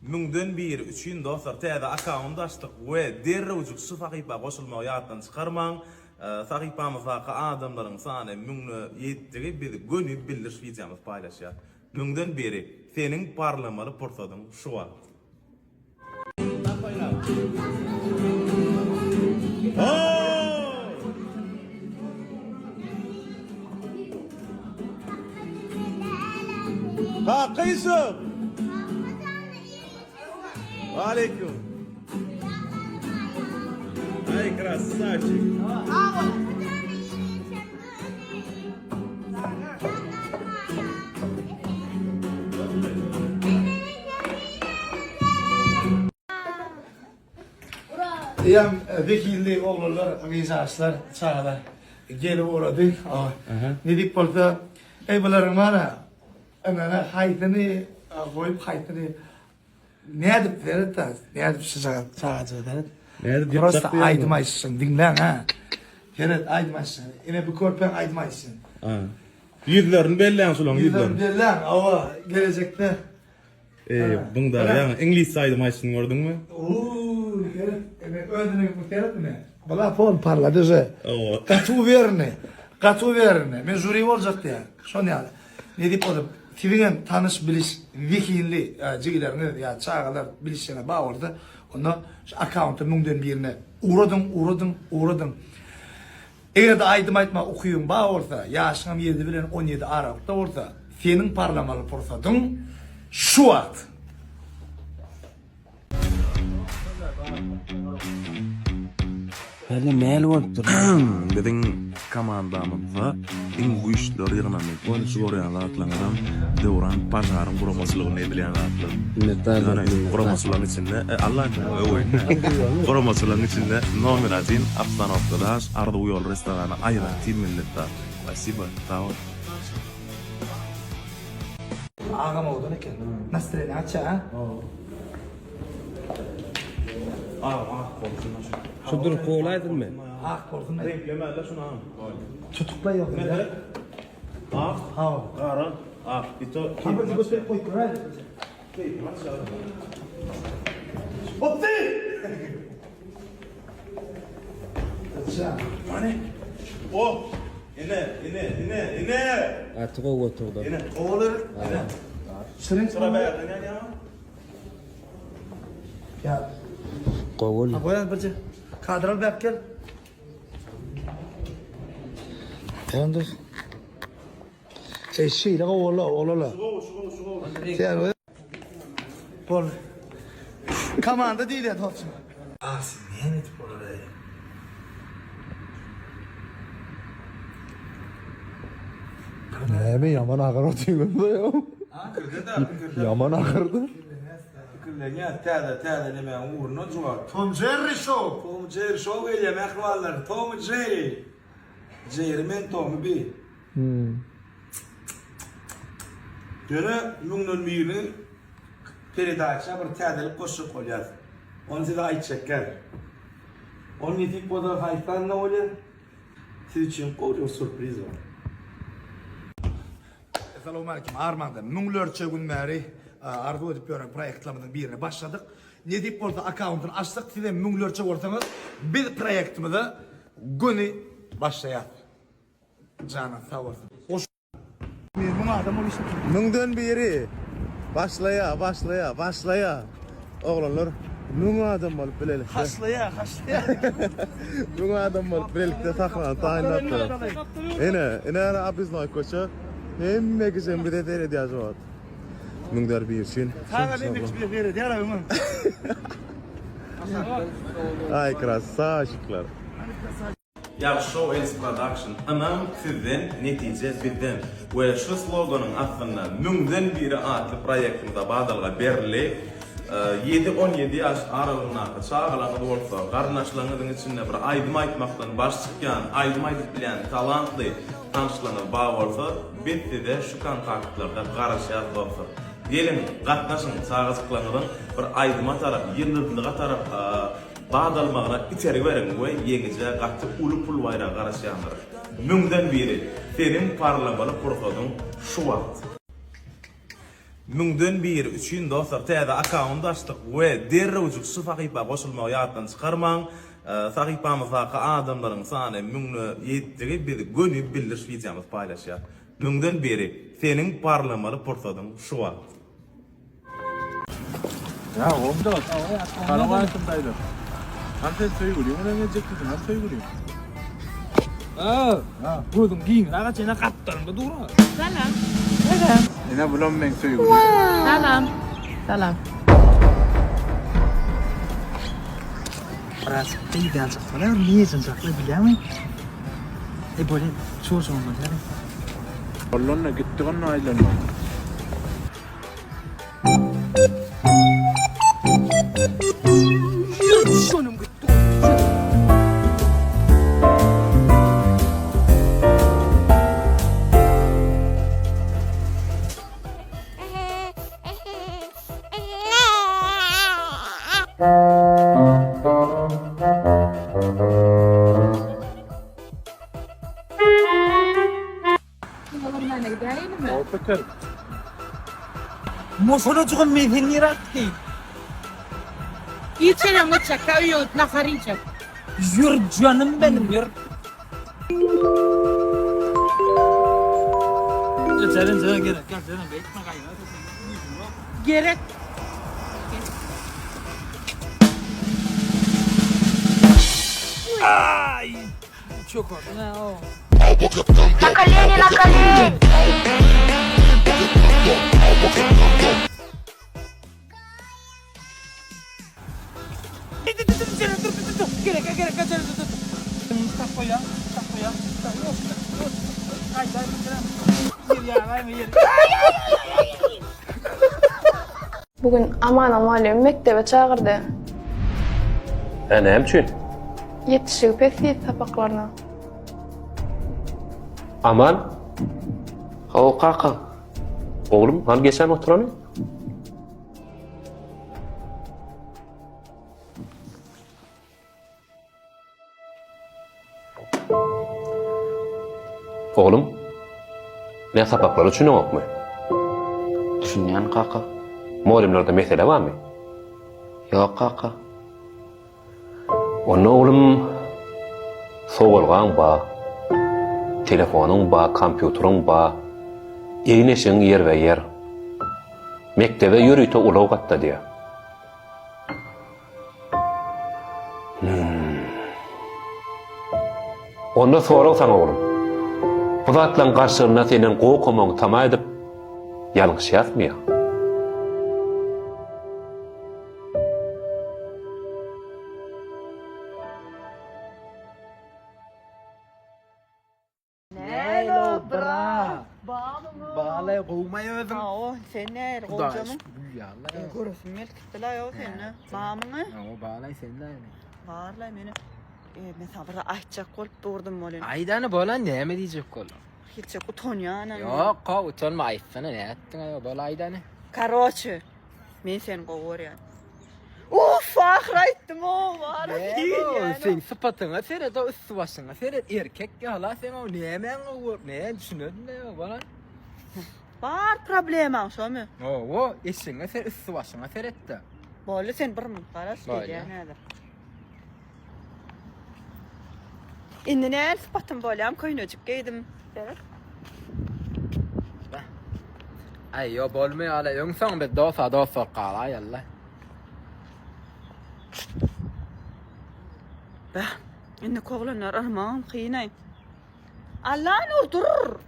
Müngden bir üçün dostlar täze account açdyk we derrewjik şu sahypa goşulmagy ýatdan çykarmaň. Sahypamyzdaky adamlaryň sany müňne ýetdigi biz göni bildiriş videomuz paýlaşýar. Müňden beri seniň parlamaly pursadyň şu wagt. Ha, kayısı. Aleyküm. Ay, красавчик. Diyem vekilli oğullar, agizaslar, çağlar gelip uğradık. Ne deyip bolsa, bunların bana haytını koyup haytını ne edip verir de, ne edip size çağacı verir. Ne edip Prosta aydmaysın, dinlen ha. Evet, aydmaysın. Yine bu korpen aydmaysın. Yüzlerini belleyen sulan yüzlerini. Yüzlerini belleyen, ama gelecekte. Bunda yani İngiliz aydmaysın gördün mü? Evet, öldürmek muhtemelen mi? Bala fon parladı ze. Katı verine. Mezuri olacak ya. Son yani. Ne deyip oldum? Tivingen tanış biliş, vekilli cigilerini ya çağlar bilişine bağırdı. Ondan account'ı müngden birine uğradın. Eğer de aydım aytma okuyun bağırdı. Yaşım 7 bilen 17 Aralık'ta orada. Senin parlamalı porsadın şu at. Böyle mail oldu. Bizim komandamızda en bu işler yığınan polisi oraya atlanılan devran pazarın kurmasılığını edilen atlar. Yani kurmasılığın içinde Allah'ın oyunu. Kurmasılığın içinde Nomiratin Afstanov'da Arda Uyol restoranı ayrı timminlikte. Spasibo. Tamam. Ağam oldu ne ki? Nasıl ne açı ha? Şudur koolaydın mı? Ah korkun ne? Renkleme de şunu al. Tutukla yok. Ne? Ah, Ha. kara. Ah, ito. Abi göster koy koy. Otti! Acha. Mane. Oh. İne. Artık o oturdu. İne. Olur. Senin Sıra beyazdan yani ya. Ya. Kovul. Ha boyan bacı. Kadral bak gel. Yandır. Eşiyle oğlala. Sen Pol. Kamanda değil ya dostum. Ah sen niye net polare? Ne mi yaman ağır diyorsun da ya? Yaman ağırdı. Kırlanya täze ne ben uğruna juat. Tom Jerry Show. Tom Jerry Show ile mehvallar. Tom Jerry. Jerry men Tom bi. Döne müngün birini peridaça bir täzelik koşu koyar. Onu size ait çeker. Onu yetip boda haytan ne olur? Siz için koruyor sürpriz var. Assalamu alaikum. Armanda münglerçe günleri arzu edip gören proyektlerimizin birine başladık. Ne deyip orada account'unu açtık. Size münglerçe ortamız bir proyektimizi günü başlayalım. Canan sağ olsun. Hoş. Bunu adam ol işte. Müngden beri. Başlaya. Oğlanlar. Müng adam olup bilelikte. Haslaya. Müng adam olup bilelikte saklan. Tayinlattı. İne abis noy koça. Hemme güzel bir de deri diye cevap. Müngder bir için. Sana ne bir veri diğer evim. Ay krasavчиклар. Ya Show Else Production anam sizden netice bizden ve şu sloganın aslında müngden biri adlı proyektimize badalga berilip 7-17 yaş aralığına çağılanı olsa karnaşlarınızın içinde bir aydım aytmaktan baş çıkan, aydım aytıp bilen talantlı tanışlarınız bağ olsa biz size şu kontaktlarda karışacağız dostlar. Gelin katnaşın sağızlıklarınızın bir aydıma taraf, yıldızlığa taraf bağdalmağına içeri verin ve yenice katı ulu pul vayra karışayanlar. Müngden biri senin parlamalı portadın şu vakt. Müngden bir üçün dostlar täze account açdyk we derrewjuk şu sahypa goşulmagy ýatdan çykarmaň. Sahypamyzdaki adamlaryň sany müňne ýetdigi biz gönüp bildiriş videomuz paýlaşýar. Müňden beri seniň parlamaly pursadyň şu wa. 야, 엄청 가라와 했습니다. 한테 소이구리 오늘 제끼도 한 소이구리. Gözüm giyin, agaç ene kaptarımda dura. Salam. Ina bulan men soygu리. Salam. Salam. Ras tidak saklar niye saklar biliyor musun? Böyle çoğu zaman var. 언론에 기뜨건 나이잖아. Moşona çıkın meyveni rattı. İçeri mi çaka uyut nafarinçak. Yürü canım benim yürü. Canım gerek. Gel canım bekme kaynağı. Gerek. Ay. Çok oldu. Ne o? На колени, на колени! Gerek canım dur. Tak ya. Ay canım. Yer. Bugün aman muallim mektebe çağırdı. Näme üçin? Yetişigi pesiyet sapaklarına. Aman. Hawa kaka. Oğlum, han geçen oturany? Oğlum, ne sapakları düşünüyorsun? Düşünýän kaka. Muallimlerde mesele barmy? Ýok kaka. Onu oğlum, soğulgan ba, telefonun ba, kompüterun ba, eýneşiň yer we yer. Mektebe ýürüýte ulaw gatda diýe. Onda soragsaň oğlum. Bu zatlaň garşylyna senden goýkomaň tama edip ýalňyş ýazmýar. Bağlay kovmayı özüm. O sen ne olacağım? Yallah. Görürsün melkittiler ya seni. Bağımını? O bağlay senin de. Bağırlar beni. Mesela burada aytacak olup durdum olin. Aydanı bola näme diýjek bol? Hilçe kutonyan. Yok, ka utanma aytsana ne ettin ayo bola aydanı. Karoçı. Men seni goýarýan. Uf, ahraýtdym o var. Sen sıpatyňa seret o üstü başyňa seret erkek ýala sen o näme goýur? Ne düşünedin de bola? Var probleman şomy. O eşiňe sen üstü başyňa seretdi. Boly sen bir garaş Boly. diýänedir. Indi näl spatym bolam köýnejik geýdim. Ay yo bolmy ala ýöňsäň bir dosa qala yalla. Bah, indi koglanlar armağan kıyınay. Allah'ın urdur.